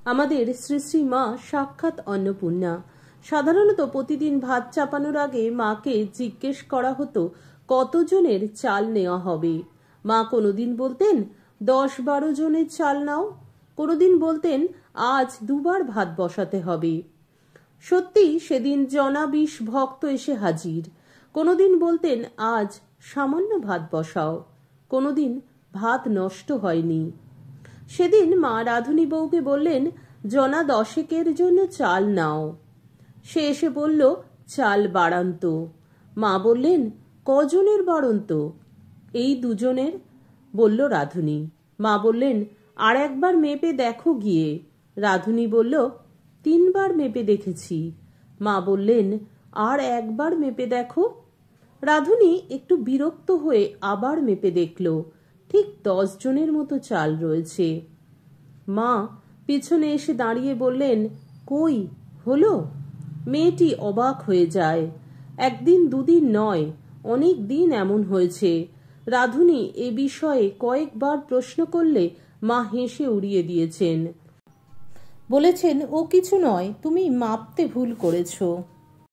আমাদের শ্রী শ্রী মা সাক্ষাৎ অন্নপূর্ণা। সাধারণত প্রতিদিন ভাত চাপানোর আগে মাকে জিজ্ঞেস করা হতো কতজনের চাল নেওয়া হবে। মা কোনোদিন বলতেন 10-12 জনের চাল নাও, কোনোদিন বলতেন আজ 2 বার ভাত বসাতে হবে। সত্যি সেদিন জনা 20 ভক্ত এসে হাজির। কোনোদিন বলতেন আজ সামান্য ভাত বসাও, কোনোদিন ভাত নষ্ট হয়নি। সেদিন মা রাধুনী বউকে বললেন জনা 10 জন্য চাল নাও। সে এসে বলল চাল বাড়ান্ত। মা বললেন কজনের বাড়ন্ত? এই 2 জনের, বলল রাধুনী। মা বললেন আর একবার মেপে দেখো গিয়ে। রাধুনী বলল 3 বার মেপে দেখেছি। মা বললেন আর একবার মেপে দেখো। রাধুনী একটু বিরক্ত হয়ে আবার মেপে দেখল, ঠিক 10 জনের মতো চাল রয়েছে। মা পিছনে এসে দাঁড়িয়ে বললেন কই হলো? মেয়েটি অবাক হয়ে যায়। 1 দিন 2 দিন নয়, অনেক দিন এমন হয়েছে। রাধুনী এ বিষয়ে কয়েকবার প্রশ্ন করলে মা হেসে উড়িয়ে দিয়েছেন, বলেছেন ও কিছু নয়, তুমি মাপতে ভুল করেছো।